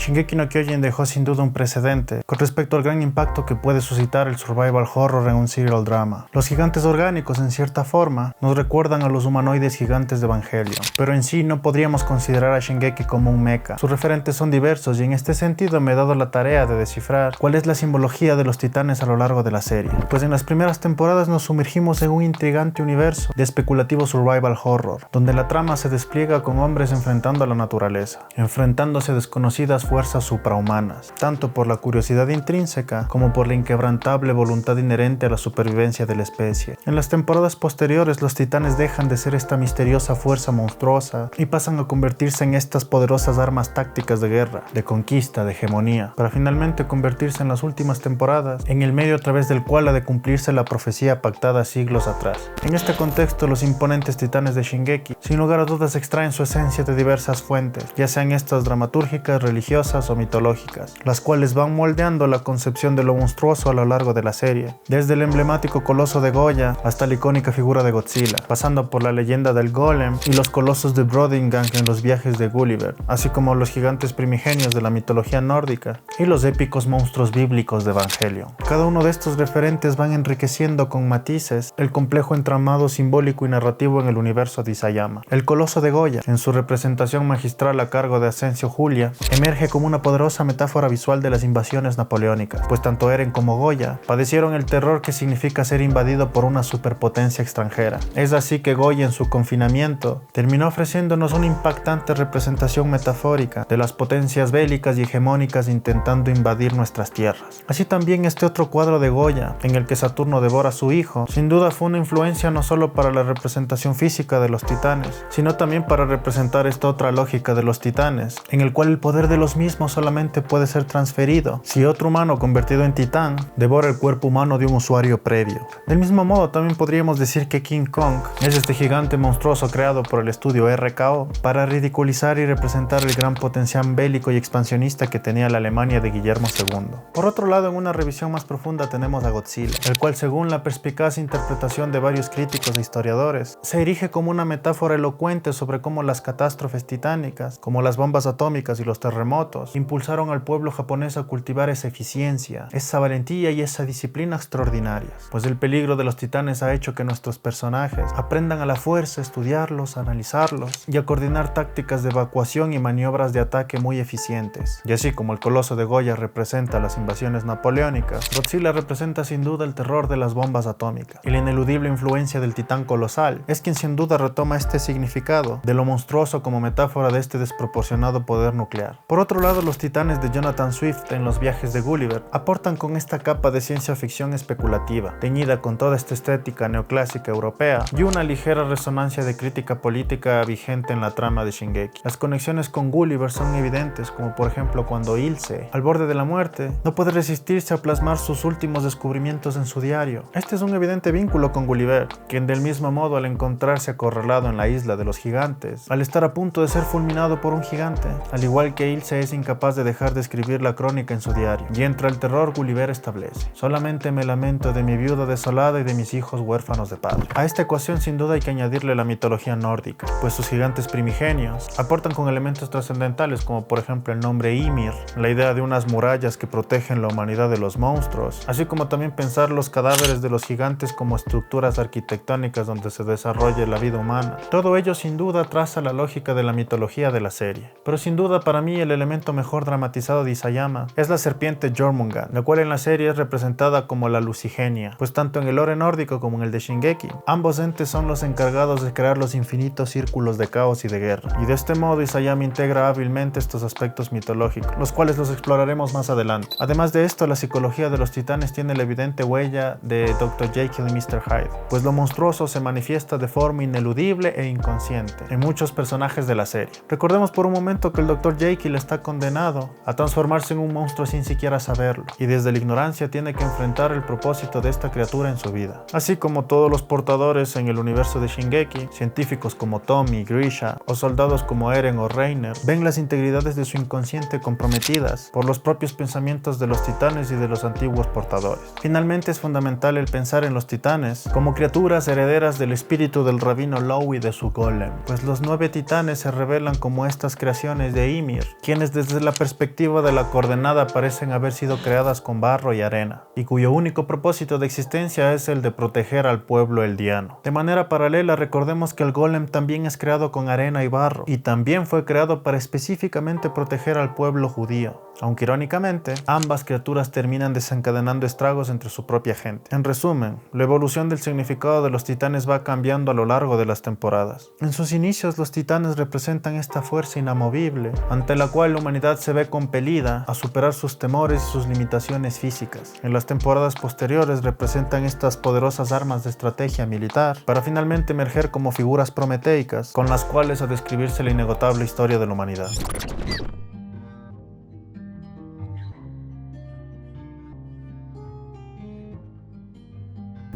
Shingeki no Kyojin dejó sin duda un precedente con respecto al gran impacto que puede suscitar el survival horror en un serial drama. Los gigantes orgánicos, en cierta forma, nos recuerdan a los humanoides gigantes de Evangelion, pero en sí no podríamos considerar a Shingeki como un mecha. Sus referentes son diversos y en este sentido me he dado la tarea de descifrar cuál es la simbología de los titanes a lo largo de la serie, pues en las primeras temporadas nos sumergimos en un intrigante universo de especulativo survival horror, donde la trama se despliega con hombres enfrentando a la naturaleza, enfrentándose a desconocidas fuerzas suprahumanas, tanto por la curiosidad intrínseca como por la inquebrantable voluntad inherente a la supervivencia de la especie. En las temporadas posteriores, los titanes dejan de ser esta misteriosa fuerza monstruosa y pasan a convertirse en estas poderosas armas tácticas de guerra, de conquista, de hegemonía, para finalmente convertirse en las últimas temporadas en el medio a través del cual ha de cumplirse la profecía pactada siglos atrás. En este contexto, los imponentes titanes de Shingeki, sin lugar a dudas, extraen su esencia de diversas fuentes, ya sean estas dramatúrgicas, religiosas o mitológicas, las cuales van moldeando la concepción de lo monstruoso a lo largo de la serie, desde el emblemático coloso de Goya hasta la icónica figura de Godzilla, pasando por la leyenda del Golem y los colosos de Brodingang en los viajes de Gulliver, así como los gigantes primigenios de la mitología nórdica y los épicos monstruos bíblicos de Evangelion. Cada uno de estos referentes van enriqueciendo con matices el complejo entramado simbólico y narrativo en el universo de Isayama. El coloso de Goya, en su representación magistral a cargo de Asensio Julia, emerge como una poderosa metáfora visual de las invasiones napoleónicas, pues tanto Eren como Goya padecieron el terror que significa ser invadido por una superpotencia extranjera. Es así que Goya, en su confinamiento, terminó ofreciéndonos una impactante representación metafórica de las potencias bélicas y hegemónicas intentando invadir nuestras tierras. Así también este otro cuadro de Goya, en el que Saturno devora a su hijo, sin duda fue una influencia no solo para la representación física de los titanes, sino también para representar esta otra lógica de los titanes, en el cual el poder de los mismos solamente puede ser transferido si otro humano convertido en titán devora el cuerpo humano de un usuario previo. Del mismo modo, también podríamos decir que King Kong es este gigante monstruoso creado por el estudio RKO para ridiculizar y representar el gran potencial bélico y expansionista que tenía la Alemania de Guillermo II. Por otro lado, en una revisión más profunda tenemos a Godzilla, el cual, según la perspicaz interpretación de varios críticos e historiadores, se erige como una metáfora elocuente sobre cómo las catástrofes titánicas, como las bombas atómicas y los terremotos, impulsaron al pueblo japonés a cultivar esa eficiencia, esa valentía y esa disciplina extraordinarias, pues el peligro de los titanes ha hecho que nuestros personajes aprendan a la fuerza a estudiarlos, a analizarlos y a coordinar tácticas de evacuación y maniobras de ataque muy eficientes. Y así como el coloso de Goya representa las invasiones napoleónicas, Godzilla representa sin duda el terror de las bombas atómicas, y la ineludible influencia del titán colosal es quien sin duda retoma este significado de lo monstruoso como metáfora de este desproporcionado poder nuclear. Por otro lado, los titanes de Jonathan Swift en los viajes de Gulliver aportan con esta capa de ciencia ficción especulativa, teñida con toda esta estética neoclásica europea y una ligera resonancia de crítica política vigente en la trama de Shingeki. Las conexiones con Gulliver son evidentes, como por ejemplo cuando Ilse, al borde de la muerte, no puede resistirse a plasmar sus últimos descubrimientos en su diario. Este es un evidente vínculo con Gulliver, quien del mismo modo, al encontrarse acorralado en la isla de los gigantes, al estar a punto de ser fulminado por un gigante, al igual que Ilse es incapaz de dejar de escribir la crónica en su diario, y entre el terror Gulliver establece: solamente me lamento de mi viuda desolada y de mis hijos huérfanos de padre. A esta ecuación sin duda hay que añadirle la mitología nórdica, pues sus gigantes primigenios aportan con elementos trascendentales como por ejemplo el nombre Ymir, la idea de unas murallas que protegen la humanidad de los monstruos, así como también pensar los cadáveres de los gigantes como estructuras arquitectónicas donde se desarrolle la vida humana. Todo ello sin duda traza la lógica de la mitología de la serie. Pero sin duda para mí el elemento mejor dramatizado de Isayama es la serpiente Jormungand, la cual en la serie es representada como la Lucigenia, pues tanto en el lore nórdico como en el de Shingeki, ambos entes son los encargados de crear los infinitos círculos de caos y de guerra. Y de este modo Isayama integra hábilmente estos aspectos mitológicos, los cuales los exploraremos más adelante. Además de esto, la psicología de los titanes tiene la evidente huella de Dr. Jekyll y Mr. Hyde, pues lo monstruoso se manifiesta de forma ineludible e inconsciente en muchos personajes de la serie. Recordemos por un momento que el Dr. Jekyll está condenado a transformarse en un monstruo sin siquiera saberlo, y desde la ignorancia tiene que enfrentar el propósito de esta criatura en su vida. Así como todos los portadores en el universo de Shingeki, científicos como Tommy, Grisha o soldados como Eren o Reiner, ven las integridades de su inconsciente comprometidas por los propios pensamientos de los titanes y de los antiguos portadores. Finalmente es fundamental el pensar en los titanes como criaturas herederas del espíritu del rabino Law y de su golem, pues los 9 titanes se revelan como estas creaciones de Ymir, quienes quienes desde la perspectiva de la coordenada parecen haber sido creadas con barro y arena, y cuyo único propósito de existencia es el de proteger al pueblo eldiano. De manera paralela, recordemos que el golem también es creado con arena y barro, y también fue creado para específicamente proteger al pueblo judío, aunque irónicamente, ambas criaturas terminan desencadenando estragos entre su propia gente. En resumen, la evolución del significado de los titanes va cambiando a lo largo de las temporadas. En sus inicios, los titanes representan esta fuerza inamovible, ante la cual la humanidad se ve compelida a superar sus temores y sus limitaciones físicas. En las temporadas posteriores representan estas poderosas armas de estrategia militar, para finalmente emerger como figuras prometeicas, con las cuales ha de escribirse la inagotable historia de la humanidad.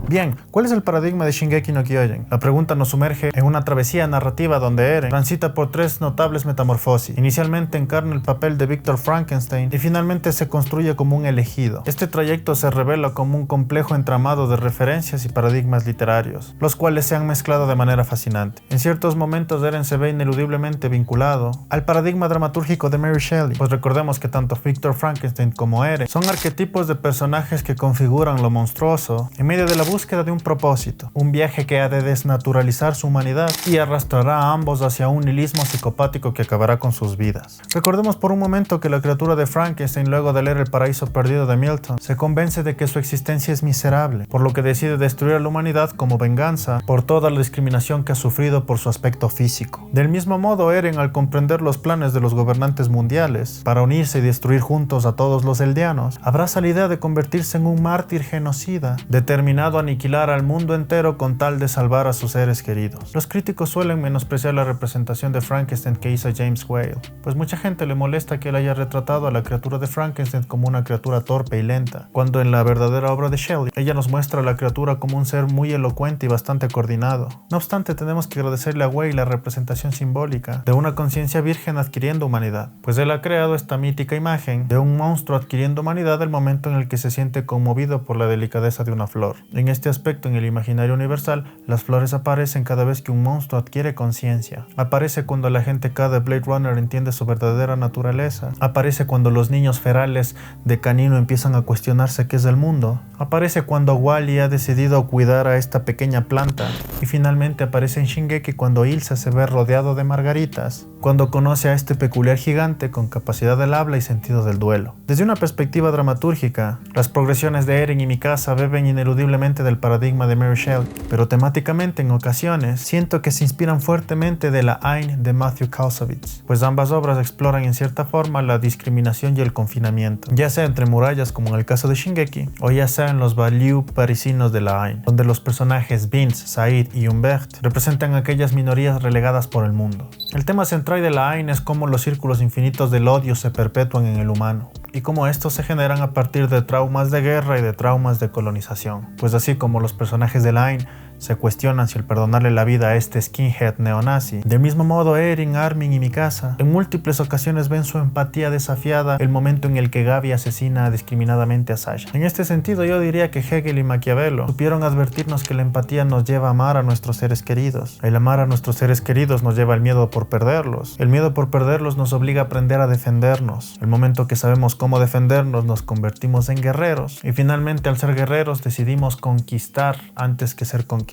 Bien, ¿cuál es el paradigma de Shingeki no Kyojin? La pregunta nos sumerge en una travesía narrativa donde Eren transita por tres notables metamorfosis. Inicialmente encarna el papel de Victor Frankenstein y finalmente se construye como un elegido. Este trayecto se revela como un complejo entramado de referencias y paradigmas literarios, los cuales se han mezclado de manera fascinante. En ciertos momentos Eren se ve ineludiblemente vinculado al paradigma dramatúrgico de Mary Shelley, pues recordemos que tanto Victor Frankenstein como Eren son arquetipos de personajes que configuran lo monstruoso en medio de la búsqueda de un propósito, un viaje que ha de desnaturalizar su humanidad y arrastrará a ambos hacia un nihilismo psicopático que acabará con sus vidas. Recordemos por un momento que la criatura de Frankenstein, luego de leer El paraíso perdido de Milton, se convence de que su existencia es miserable, por lo que decide destruir a la humanidad como venganza por toda la discriminación que ha sufrido por su aspecto físico. Del mismo modo, Eren, al comprender los planes de los gobernantes mundiales para unirse y destruir juntos a todos los eldianos, abraza la idea de convertirse en un mártir genocida, determinado a aniquilar al mundo entero con tal de salvar a sus seres queridos. Los críticos suelen menospreciar la representación de Frankenstein que hizo James Whale, pues mucha gente le molesta que él haya retratado a la criatura de Frankenstein como una criatura torpe y lenta, cuando en la verdadera obra de Shelley, ella nos muestra a la criatura como un ser muy elocuente y bastante coordinado. No obstante, tenemos que agradecerle a Whale la representación simbólica de una conciencia virgen adquiriendo humanidad, pues él ha creado esta mítica imagen de un monstruo adquiriendo humanidad el momento en el que se siente conmovido por la delicadeza de una flor. En este aspecto, en el imaginario universal, las flores aparecen cada vez que un monstruo adquiere conciencia. Aparece cuando la gente K de Blade Runner entiende su verdadera naturaleza. Aparece cuando los niños ferales de Canino empiezan a cuestionarse qué es el mundo. Aparece cuando Wally ha decidido cuidar a esta pequeña planta. Y finalmente aparece en Shingeki cuando Ilse se ve rodeado de margaritas, cuando conoce a este peculiar gigante con capacidad del habla y sentido del duelo. Desde una perspectiva dramatúrgica, las progresiones de Eren y Mikasa beben ineludiblemente del paradigma de Mary Shelley, pero temáticamente en ocasiones siento que se inspiran fuertemente de la Ain de Matthew Kausovitz, pues ambas obras exploran en cierta forma la discriminación y el confinamiento, ya sea entre murallas como en el caso de Shingeki, o ya sea en los banlieues parisinos de la Ain, donde los personajes Vince, Said y Humbert representan aquellas minorías relegadas por el mundo. El tema central de la Ain es cómo los círculos infinitos del odio se perpetúan en el humano, y cómo estos se generan a partir de traumas de guerra y de traumas de colonización, pues así como los personajes de la Ain se cuestionan si el perdonarle la vida a este skinhead neonazi, del mismo modo Eren, Armin y Mikasa en múltiples ocasiones ven su empatía desafiada el momento en el que Gaby asesina discriminadamente a Sasha. En este sentido, yo diría que Hegel y Maquiavelo supieron advertirnos que la empatía nos lleva a amar a nuestros seres queridos. El amar a nuestros seres queridos nos lleva al miedo por perderlos. El miedo por perderlos nos obliga a aprender a defendernos. El momento que sabemos cómo defendernos, nos convertimos en guerreros. Y finalmente, al ser guerreros, decidimos conquistar antes que ser conquistados.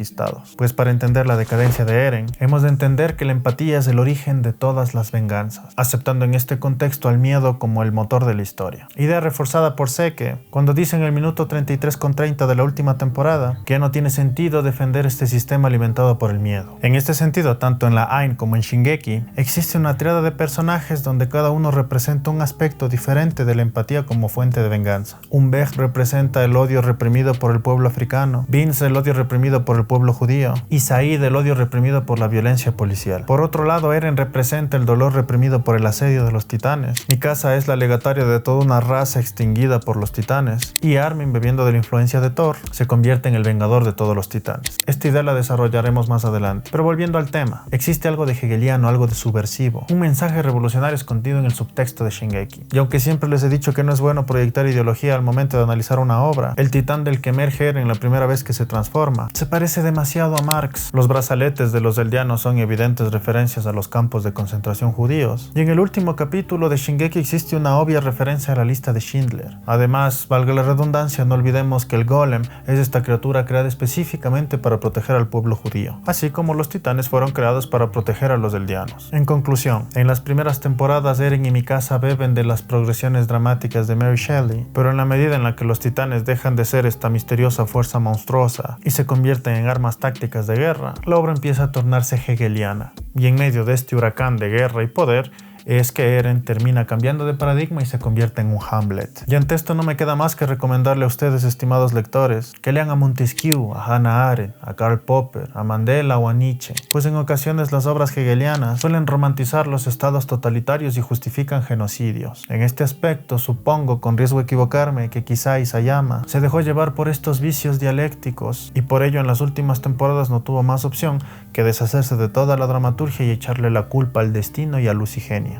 Pues para entender la decadencia de Eren, hemos de entender que la empatía es el origen de todas las venganzas, aceptando en este contexto al miedo como el motor de la historia. Idea reforzada por Seke, cuando dice en el minuto 33:30 de la última temporada que no tiene sentido defender este sistema alimentado por el miedo. En este sentido, tanto en la Ain como en Shingeki, existe una triada de personajes donde cada uno representa un aspecto diferente de la empatía como fuente de venganza. Humbert representa el odio reprimido por el pueblo africano, Vince el odio reprimido por el pueblo judío y Said el odio reprimido por la violencia policial. Por otro lado, Eren representa el dolor reprimido por el asedio de los titanes. Mikasa es la legataria de toda una raza extinguida por los titanes y Armin, bebiendo de la influencia de Thor, se convierte en el vengador de todos los titanes. Esta idea la desarrollaremos más adelante. Pero volviendo al tema, existe algo de hegeliano, algo de subversivo, un mensaje revolucionario escondido en el subtexto de Shingeki. Y aunque siempre les he dicho que no es bueno proyectar ideología al momento de analizar una obra, el titán del que emerge Eren la primera vez que se transforma se parece parece demasiado a Marx. Los brazaletes de los eldianos son evidentes referencias a los campos de concentración judíos. Y en el último capítulo de Shingeki existe una obvia referencia a la lista de Schindler. Además, valga la redundancia, no olvidemos que el golem es esta criatura creada específicamente para proteger al pueblo judío, así como los titanes fueron creados para proteger a los eldianos. En conclusión, en las primeras temporadas Eren y Mikasa beben de las progresiones dramáticas de Mary Shelley, pero en la medida en la que los titanes dejan de ser esta misteriosa fuerza monstruosa y se convierten en armas tácticas de guerra, la obra empieza a tornarse hegeliana. Y en medio de este huracán de guerra y poder, es que Eren termina cambiando de paradigma y se convierte en un Hamlet. Y ante esto no me queda más que recomendarle a ustedes, estimados lectores, que lean a Montesquieu, a Hannah Arendt, a Karl Popper, a Mandela o a Nietzsche, pues en ocasiones las obras hegelianas suelen romantizar los estados totalitarios y justifican genocidios. En este aspecto, supongo, con riesgo de equivocarme, que quizá Isayama se dejó llevar por estos vicios dialécticos y por ello en las últimas temporadas no tuvo más opción que deshacerse de toda la dramaturgia y echarle la culpa al destino y a Lucigenia.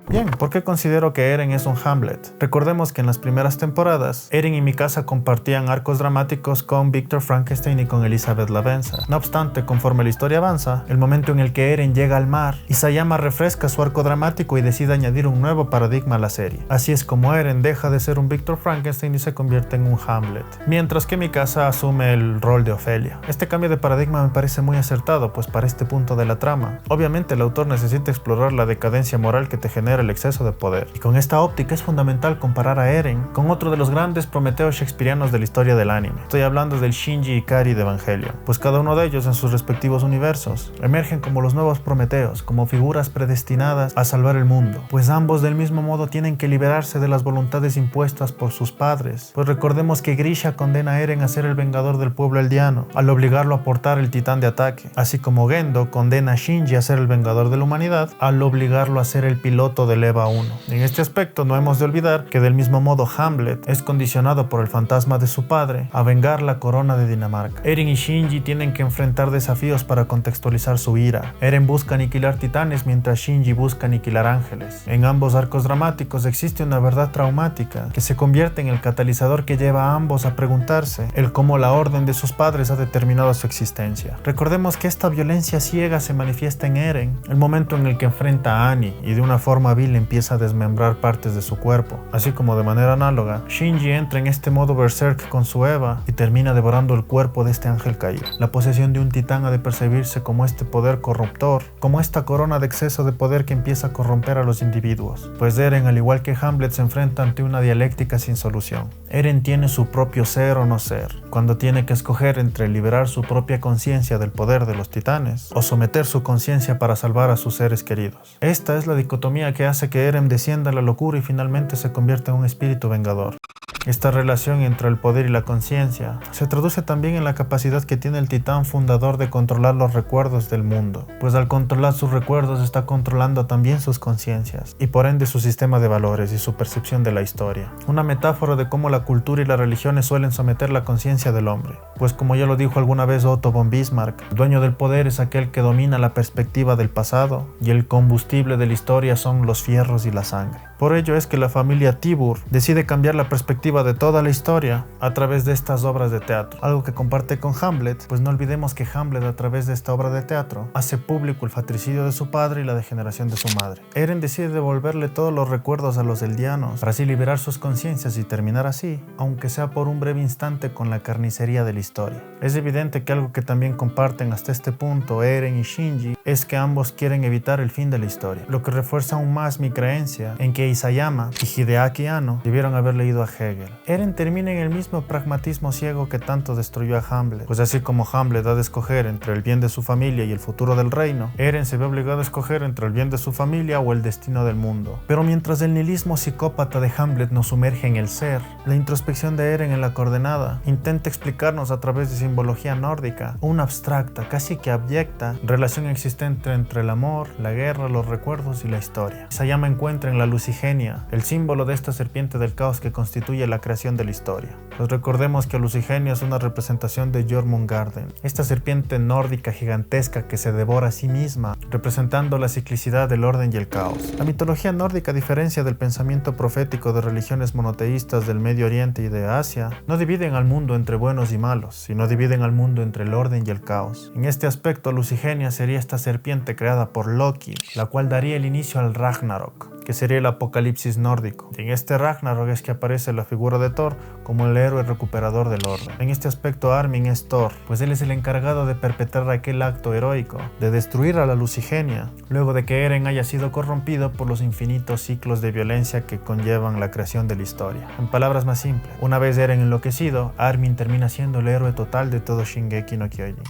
Bien, ¿por qué considero que Eren es un Hamlet? Recordemos que en las primeras temporadas, Eren y Mikasa compartían arcos dramáticos con Victor Frankenstein y con Elizabeth Lavenza. No obstante, conforme la historia avanza, el momento en el que Eren llega al mar, Isayama refresca su arco dramático y decide añadir un nuevo paradigma a la serie. Así es como Eren deja de ser un Victor Frankenstein y se convierte en un Hamlet, mientras que Mikasa asume el rol de Ofelia. Este cambio de paradigma me parece muy acertado, pues para este punto de la trama, obviamente el autor necesita explorar la decadencia moral que te genera el exceso de poder. Y con esta óptica es fundamental comparar a Eren con otro de los grandes prometeos shakespearianos de la historia del anime. Estoy hablando del Shinji Ikari de Evangelion, pues cada uno de ellos en sus respectivos universos emergen como los nuevos prometeos, como figuras predestinadas a salvar el mundo, pues ambos del mismo modo tienen que liberarse de las voluntades impuestas por sus padres. Pues recordemos que Grisha condena a Eren a ser el vengador del pueblo eldiano, al obligarlo a portar el titán de ataque, así como Gendo condena a Shinji a ser el vengador de la humanidad, al obligarlo a ser el piloto del EVA 1. En este aspecto no hemos de olvidar que del mismo modo Hamlet es condicionado por el fantasma de su padre a vengar la corona de Dinamarca. Eren y Shinji tienen que enfrentar desafíos para contextualizar su ira. Eren busca aniquilar titanes mientras Shinji busca aniquilar ángeles. En ambos arcos dramáticos existe una verdad traumática que se convierte en el catalizador que lleva a ambos a preguntarse el cómo la orden de sus padres ha determinado su existencia. Recordemos que esta violencia ciega se manifiesta en Eren, el momento en el que enfrenta a Annie y de una forma vil empieza a desmembrar partes de su cuerpo. Así como de manera análoga, Shinji entra en este modo berserk con su Eva y termina devorando el cuerpo de este ángel caído. La posesión de un titán ha de percibirse como este poder corruptor, como esta corona de exceso de poder que empieza a corromper a los individuos. Pues Eren, al igual que Hamlet, se enfrenta ante una dialéctica sin solución. Eren tiene su propio ser o no ser, cuando tiene que escoger entre liberar su propia conciencia del poder de los titanes o someter su conciencia para salvar a sus seres queridos. Esta es la dicotomía que hace que Eren descienda a la locura y finalmente se convierte en un espíritu vengador. Esta relación entre el poder y la conciencia se traduce también en la capacidad que tiene el titán fundador de controlar los recuerdos del mundo, pues al controlar sus recuerdos está controlando también sus conciencias y por ende su sistema de valores y su percepción de la historia. Una metáfora de cómo la cultura y las religiones suelen someter la conciencia del hombre, pues como ya lo dijo alguna vez Otto von Bismarck, el dueño del poder es aquel que domina la perspectiva del pasado y el combustible de la historia son los fierros y la sangre. Por ello es que la familia Tibur decide cambiar la perspectiva de toda la historia a través de estas obras de teatro, algo que comparte con Hamlet, pues no olvidemos que Hamlet a través de esta obra de teatro hace público el fratricidio de su padre y la degeneración de su madre. Eren decide devolverle todos los recuerdos a los eldianos para así liberar sus conciencias y terminar así, aunque sea por un breve instante, con la carnicería de la historia. Es evidente que algo que también comparten hasta este punto Eren y Shinji es que ambos quieren evitar el fin de la historia, lo que refuerza aún más mi creencia en que Isayama y Hideaki Anno debieron haber leído a Hegel. Eren termina en el mismo pragmatismo ciego que tanto destruyó a Hamlet, pues así como Hamlet ha de escoger entre el bien de su familia y el futuro del reino, Eren se ve obligado a escoger entre el bien de su familia o el destino del mundo. Pero mientras el nihilismo psicópata de Hamlet nos sumerge en el ser, la introspección de Eren en la coordenada intenta explicarnos a través de simbología nórdica una abstracta, casi que abyecta, relación existente entre el amor, la guerra, los recuerdos y la historia. Isayama encuentra en la lucigenia, el símbolo de esta serpiente del caos que constituye la creación de la historia. Pues recordemos que Lucigenia es una representación de Jormungandr, esta serpiente nórdica gigantesca que se devora a sí misma, representando la ciclicidad del orden y el caos. La mitología nórdica, a diferencia del pensamiento profético de religiones monoteístas del Medio Oriente y de Asia, no dividen al mundo entre buenos y malos, sino dividen al mundo entre el orden y el caos. En este aspecto, Lucigenia sería esta serpiente creada por Loki, la cual daría el inicio al Ragnarok, que sería el apocalipsis nórdico. Y en este Ragnarok es que aparece la figura de Thor como el héroe recuperador del orden. En este aspecto Armin es Thor, pues él es el encargado de perpetrar aquel acto heroico, de destruir a la Lucigenia, luego de que Eren haya sido corrompido por los infinitos ciclos de violencia que conllevan la creación de la historia. En palabras más simples, una vez Eren enloquecido, Armin termina siendo el héroe total de todo Shingeki no Kyojin.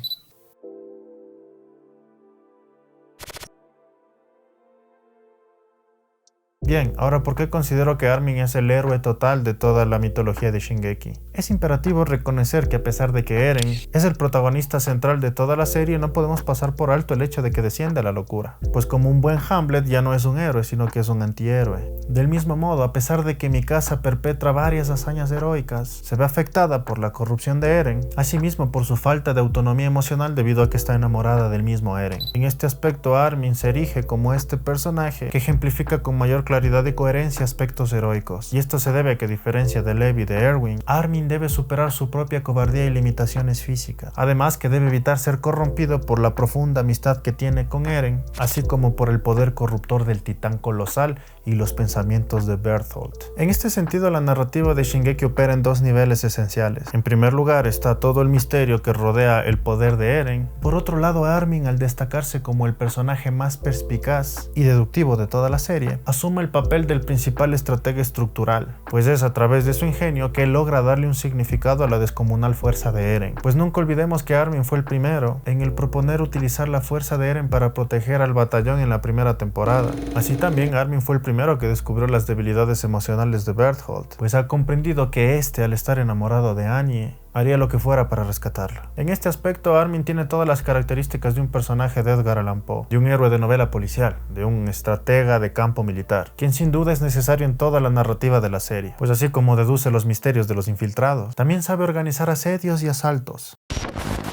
Bien, ahora ¿por qué considero que Armin es el héroe total de toda la mitología de Shingeki? Es imperativo reconocer que a pesar de que Eren es el protagonista central de toda la serie, no podemos pasar por alto el hecho de que desciende a la locura. Pues como un buen Hamlet ya no es un héroe, sino que es un antihéroe. Del mismo modo, a pesar de que Mikasa perpetra varias hazañas heroicas, se ve afectada por la corrupción de Eren, asimismo por su falta de autonomía emocional debido a que está enamorada del mismo Eren. En este aspecto, Armin se erige como este personaje que ejemplifica con mayor claridad y coherencia aspectos heroicos, y esto se debe a que, a diferencia de Levi y de Erwin, Armin debe superar su propia cobardía y limitaciones físicas, además que debe evitar ser corrompido por la profunda amistad que tiene con Eren, así como por el poder corruptor del titán colosal y los pensamientos de Bertholdt. En este sentido, la narrativa de Shingeki opera en dos niveles esenciales. En primer lugar está todo el misterio que rodea el poder de Eren. Por otro lado, Armin, al destacarse como el personaje más perspicaz y deductivo de toda la serie, asume el papel del principal estratega estructural, pues es a través de su ingenio que él logra darle un significado a la descomunal fuerza de Eren. Pues nunca olvidemos que Armin fue el primero en el proponer utilizar la fuerza de Eren para proteger al batallón en la primera temporada. Así también Armin fue el primero que descubrió las debilidades emocionales de Bertholdt, pues ha comprendido que este, al estar enamorado de Annie, haría lo que fuera para rescatarla. En este aspecto, Armin tiene todas las características de un personaje de Edgar Allan Poe, de un héroe de novela policial, de un estratega de campo militar, quien sin duda es necesario en toda la narrativa de la serie, pues así como deduce los misterios de los infiltrados, también sabe organizar asedios y asaltos.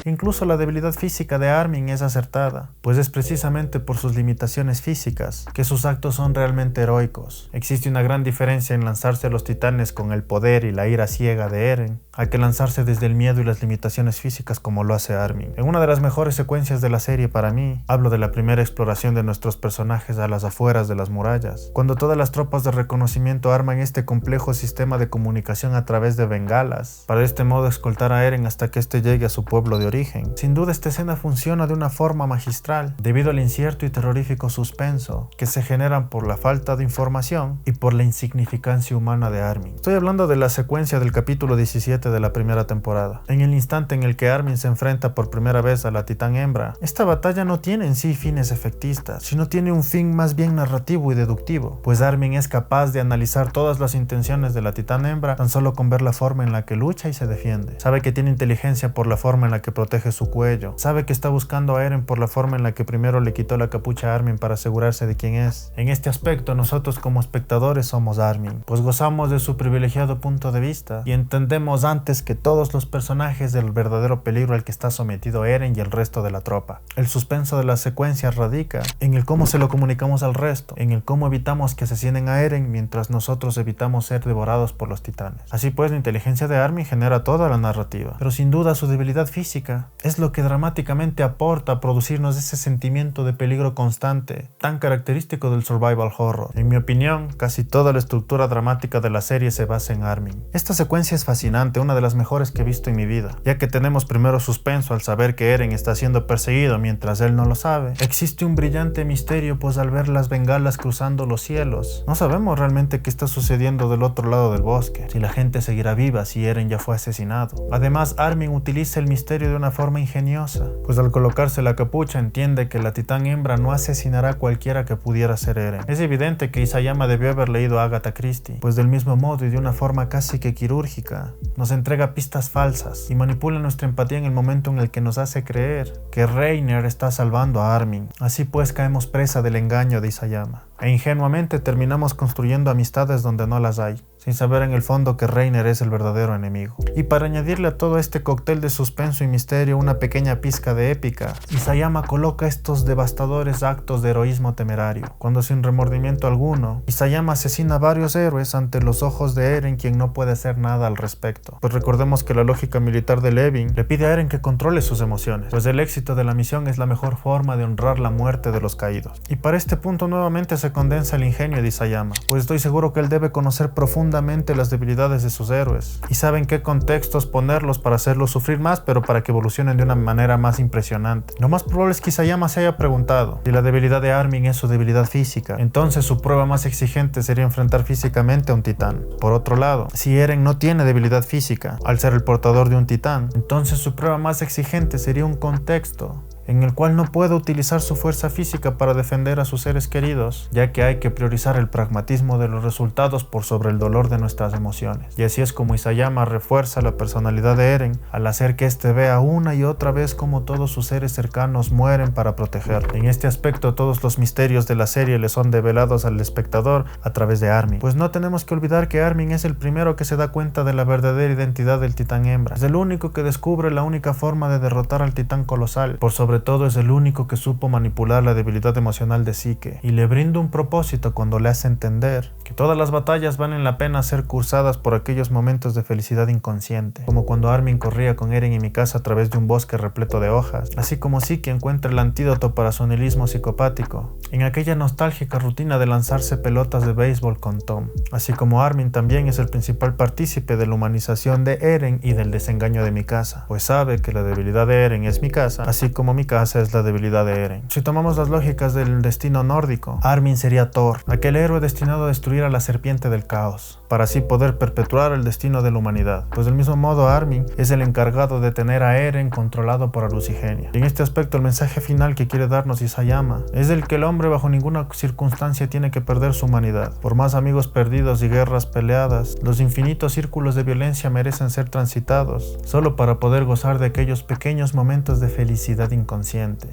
Incluso la debilidad física de Armin es acertada, pues es precisamente por sus limitaciones físicas que sus actos son realmente heroicos. Existe una gran diferencia en lanzarse a los titanes con el poder y la ira ciega de Eren, a que lanzarse desde el miedo y las limitaciones físicas como lo hace Armin. En una de las mejores secuencias de la serie para mí, hablo de la primera exploración de nuestros personajes a las afueras de las murallas, cuando todas las tropas de reconocimiento arman este complejo sistema de comunicación a través de bengalas, para de este modo escoltar a Eren hasta que éste llegue a su pueblo de origen. Sin duda esta escena funciona de una forma magistral, debido al incierto y terrorífico suspenso que se generan por la falta de información y por la insignificancia humana de Armin. Estoy hablando de la secuencia del capítulo 17 de la primera temporada. En el instante en el que Armin se enfrenta por primera vez a la titán hembra, esta batalla no tiene en sí fines efectistas, sino tiene un fin más bien narrativo y deductivo, pues Armin es capaz de analizar todas las intenciones de la titán hembra tan solo con ver la forma en la que lucha y se defiende. Sabe que tiene inteligencia por la forma en la que protege su cuello. Sabe que está buscando a Eren por la forma en la que primero le quitó la capucha a Armin para asegurarse de quién es. En este aspecto, nosotros como espectadores somos Armin, pues gozamos de su privilegiado punto de vista y entendemos antes que todos los personajes del verdadero peligro al que está sometido Eren y el resto de la tropa. El suspenso de la secuencia radica en el cómo se lo comunicamos al resto, en el cómo evitamos que asesinen a Eren mientras nosotros evitamos ser devorados por los titanes. Así pues, la inteligencia de Armin genera toda la narrativa, pero sin duda su debilidad física es lo que dramáticamente aporta a producirnos ese sentimiento de peligro constante, tan característico del survival horror. En mi opinión, casi toda la estructura dramática de la serie se basa en Armin. Esta secuencia es fascinante, una de las mejores que he visto en mi vida, ya que tenemos primero suspenso al saber que Eren está siendo perseguido mientras él no lo sabe. Existe un brillante misterio, pues al ver las bengalas cruzando los cielos, no sabemos realmente qué está sucediendo del otro lado del bosque, si la gente seguirá viva si Eren ya fue asesinado. Además, Armin utiliza el misterio de una forma ingeniosa, pues al colocarse la capucha entiende que la titán hembra no asesinará a cualquiera que pudiera ser Eren. Es evidente que Isayama debió haber leído a Agatha Christie, pues del mismo modo y de una forma casi que quirúrgica, nos entrega pistas falsas y manipula nuestra empatía en el momento en el que nos hace creer que Reiner está salvando a Armin. Así pues caemos presa del engaño de Isayama. e ingenuamente terminamos construyendo amistades donde no las hay, sin saber en el fondo que Reiner es el verdadero enemigo. Y para añadirle a todo este cóctel de suspenso y misterio una pequeña pizca de épica, Isayama coloca estos devastadores actos de heroísmo temerario, cuando sin remordimiento alguno, Isayama asesina a varios héroes ante los ojos de Eren, quien no puede hacer nada al respecto. Pues recordemos que la lógica militar de Levin le pide a Eren que controle sus emociones, pues el éxito de la misión es la mejor forma de honrar la muerte de los caídos. Y para este punto nuevamente se condensa el ingenio de Isayama, pues estoy seguro que él debe conocer profundamente las debilidades de sus héroes y sabe en qué contextos ponerlos para hacerlos sufrir más, pero para que evolucionen de una manera más impresionante. Lo más probable es que Isayama se haya preguntado si la debilidad de Armin es su debilidad física, entonces su prueba más exigente sería enfrentar físicamente a un titán. Por otro lado, si Eren no tiene debilidad física al ser el portador de un titán, entonces su prueba más exigente sería un contexto en el cual no puede utilizar su fuerza física para defender a sus seres queridos, ya que hay que priorizar el pragmatismo de los resultados por sobre el dolor de nuestras emociones. Y así es como Isayama refuerza la personalidad de Eren al hacer que éste vea una y otra vez cómo todos sus seres cercanos mueren para protegerlo. En este aspecto todos los misterios de la serie le son develados al espectador a través de Armin, pues no tenemos que olvidar que Armin es el primero que se da cuenta de la verdadera identidad del titán hembra, es el único que descubre la única forma de derrotar al titán colosal, por sobre todo es el único que supo manipular la debilidad emocional de Psique y le brinda un propósito cuando le hace entender que todas las batallas valen la pena ser cursadas por aquellos momentos de felicidad inconsciente, como cuando Armin corría con Eren y Mikasa a través de un bosque repleto de hojas, así como Psique encuentra el antídoto para su nihilismo psicopático en aquella nostálgica rutina de lanzarse pelotas de béisbol con Tom, así como Armin también es el principal partícipe de la humanización de Eren y del desengaño de Mikasa, pues sabe que la debilidad de Eren es Mikasa, así como Mikasa es la debilidad de Eren. Si tomamos las lógicas del destino nórdico, Armin sería Thor, aquel héroe destinado a destruir a la serpiente del caos, para así poder perpetuar el destino de la humanidad. Pues del mismo modo Armin es el encargado de tener a Eren controlado por Alucigenia. Y en este aspecto el mensaje final que quiere darnos Isayama es el que el hombre bajo ninguna circunstancia tiene que perder su humanidad. Por más amigos perdidos y guerras peleadas, los infinitos círculos de violencia merecen ser transitados, solo para poder gozar de aquellos pequeños momentos de felicidad inconsciente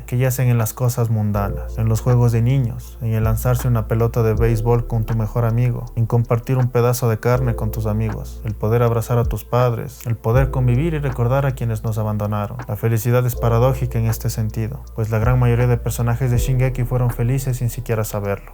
que yacen en las cosas mundanas, en los juegos de niños, en el lanzarse una pelota de béisbol con tu mejor amigo, en compartir un pedazo de carne con tus amigos, el poder abrazar a tus padres, el poder convivir y recordar a quienes nos abandonaron. La felicidad es paradójica en este sentido, pues la gran mayoría de personajes de Shingeki fueron felices sin siquiera saberlo.